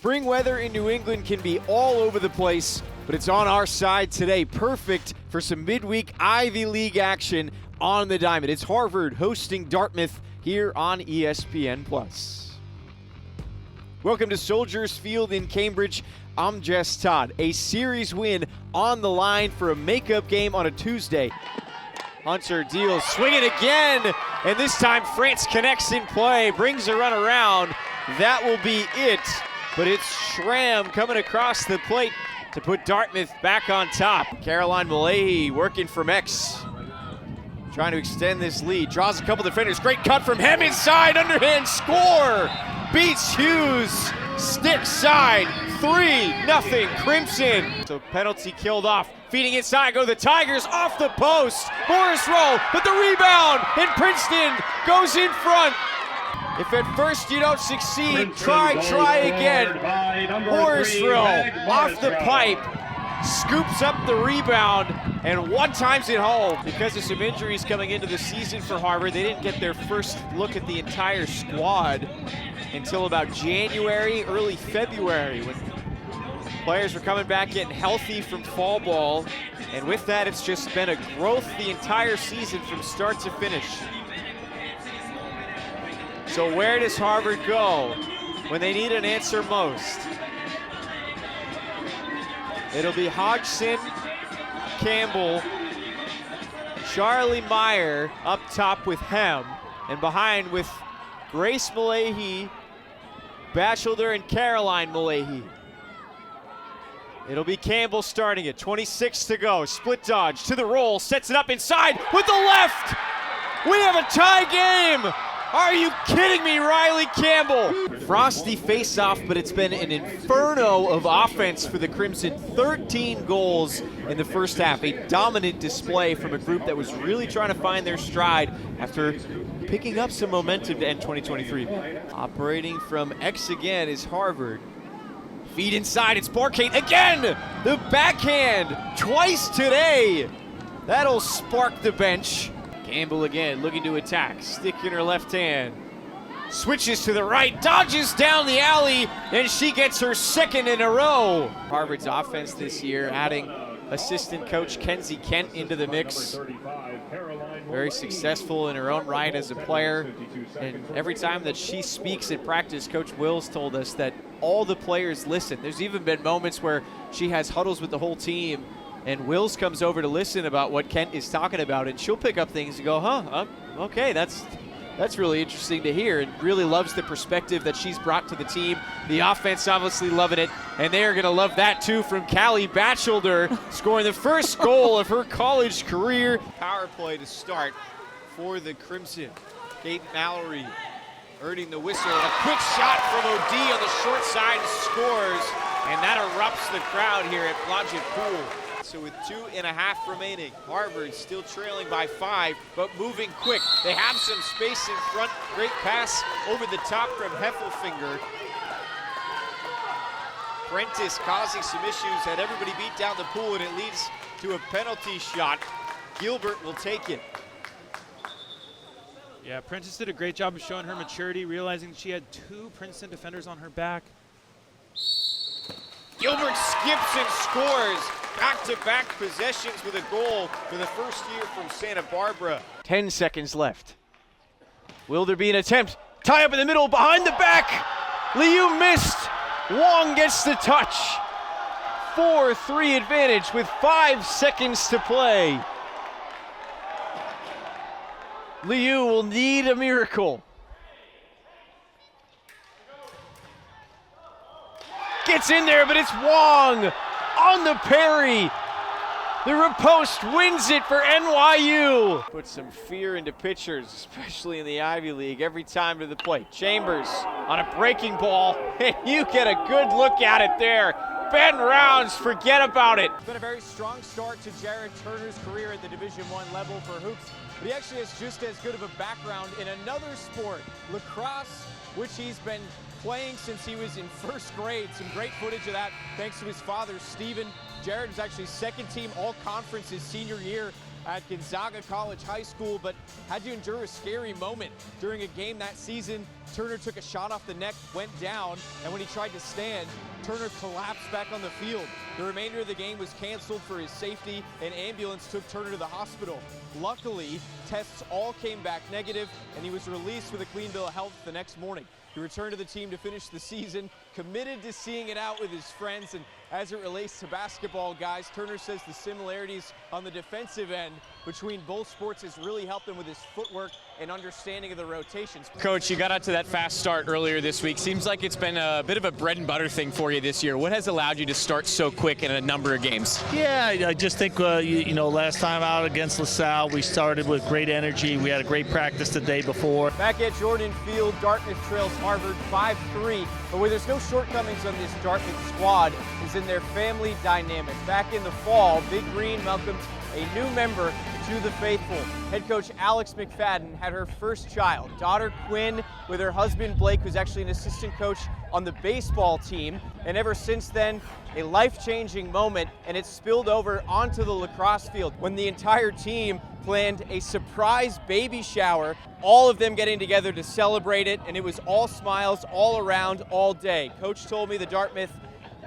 Spring weather in New England can be all over the place, but it's on our side today. Perfect for some midweek Ivy League action on the diamond. It's Harvard hosting Dartmouth here on ESPN+. Welcome to Soldiers Field in Cambridge. I'm Jess Todd. A series win on the line for a makeup game on a Tuesday. Hunter deals, swinging again, and this time France connects in play, brings a run around. That will be it, but it's Schramm coming across the plate to put Dartmouth back on top. Caroline Mullehy working from X, trying to extend this lead, draws a couple defenders. Great cut from him inside, underhand score! Beats Hughes, stick side, 3-0 Crimson. So penalty killed off, feeding inside, go the Tigers, off the post. Morris Rowe, but the rebound, and Princeton goes in front. If at first you don't succeed, try again. Morris Rowe, off the pipe, scoops up the rebound, and one times it home. Because of some injuries coming into the season for Harvard, they didn't get their first look at the entire squad until about January, early February, when players were coming back getting healthy from fall ball. And with that, it's just been a growth the entire season from start to finish. So where does Harvard go when they need an answer most? It'll be Hodgson, Campbell, Charlie Meyer up top with Hem, and behind with Grace Mullehy, Batchelder, and Caroline Mullehy. It'll be Campbell starting it, 26 to go, split dodge to the roll, sets it up inside with the left! We have a tie game! Are you kidding me, Riley Campbell? Frosty face-off, but it's been an inferno of offense for the Crimson. 13 goals in the first half. A dominant display from a group that was really trying to find their stride after picking up some momentum to end 2023. Operating from X again is Harvard. Feed inside, it's Barkate again! The backhand, twice today. That'll spark the bench. Campbell again, looking to attack. Stick in her left hand. Switches to the right, dodges down the alley, and she gets her second in a row. Harvard's offense this year, adding assistant coach Kenzie Kent into the mix. Very successful in her own right as a player. And every time that she speaks in practice, Coach Wills told us that all the players listen. There's even been moments where she has huddles with the whole team, and Wills comes over to listen about what Kent is talking about, and she'll pick up things and go, okay, that's really interesting to hear, and really loves the perspective that she's brought to the team. The offense obviously loving it, and they are going to love that too from Callie Batchelder, scoring the first goal of her college career. Power play to start for the Crimson. Kate Mallory earning the whistle. A quick shot from OD on the short side, scores, and that erupts the crowd here at Blodgett Pool. So with 2.5 remaining, Harvard still trailing by 5, but moving quick. They have some space in front. Great pass over the top from Heffelfinger. Prentice causing some issues, had everybody beat down the pool, and it leads to a penalty shot. Gilbert will take it. Yeah, Prentice did a great job of showing her maturity, realizing she had 2 Princeton defenders on her back. Gilbert skips and scores. Back-to-back possessions with a goal for the first year from Santa Barbara. 10 seconds left. Will there be an attempt? Tie up in the middle, behind the back. Liu missed. Wong gets the touch. 4-3 advantage with 5 seconds to play. Liu will need a miracle. Gets in there, but it's Wong on the parry. The riposte wins it for NYU. Put some fear into pitchers, especially in the Ivy League, every time to the plate. Chambers on a breaking ball, and you get a good look at it there. Ben Rounds, forget about it. It's been a very strong start to Jared Turner's career at the Division I level for hoops, but he actually has just as good of a background in another sport, lacrosse, which he's been playing since he was in first grade. Some great footage of that thanks to his father, Steven. Jared was actually second team all-conference his senior year at Gonzaga College High School, but had to endure a scary moment. During a game that season, Turner took a shot off the neck, went down, and when he tried to stand, Turner collapsed back on the field. The remainder of the game was canceled for his safety. An ambulance took Turner to the hospital. Luckily, tests all came back negative, and he was released with a clean bill of health the next morning. He returned to the team to finish the season, committed to seeing it out with his friends. And as it relates to basketball, guys, Turner says the similarities on the defensive end between both sports has really helped him with his footwork and understanding of the rotations. Coach, you got out to that fast start earlier this week. Seems like it's been a bit of a bread and butter thing for you this year. What has allowed you to start so quick in a number of games? Yeah, I just think, last time out against LaSalle, we started with great energy. We had a great practice the day before. Back at Jordan Field, Dartmouth trails Harvard 5-3. But where there's no shortcomings on this Dartmouth squad is in their family dynamic. Back in the fall, Big Green welcomed a new member to the faithful. Head coach Alex McFadden had her first child, daughter Quinn, with her husband Blake, who's actually an assistant coach on the baseball team. And ever since then, a life-changing moment, and it spilled over onto the lacrosse field when the entire team planned a surprise baby shower, all of them getting together to celebrate it, and it was all smiles all around all day. Coach told me the Dartmouth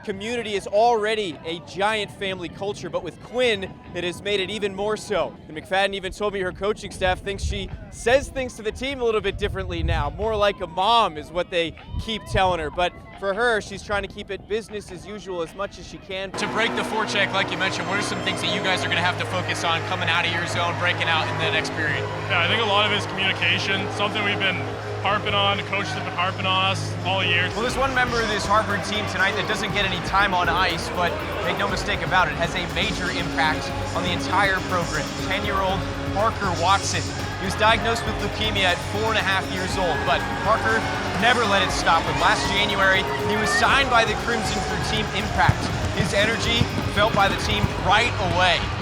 community is already a giant family culture, but with Quinn, it has made it even more so. And McFadden even told me her coaching staff thinks she says things to the team a little bit differently now. More like a mom is what they keep telling her. But for her, she's trying to keep it business as usual as much as she can. To break the forecheck, like you mentioned, what are some things that you guys are going to have to focus on coming out of your zone, breaking out in the next period? Yeah, I think a lot of it is communication, something we've been harping on, the coaches have been harping on us all year. Well, there's one member of this Harvard team tonight that doesn't get any time on ice, but make no mistake about it, has a major impact on the entire program. 10-year-old Parker Watson. He was diagnosed with leukemia at 4.5 years old, but Parker never let it stop him. Last January, he was signed by the Crimson for Team Impact. His energy felt by the team right away.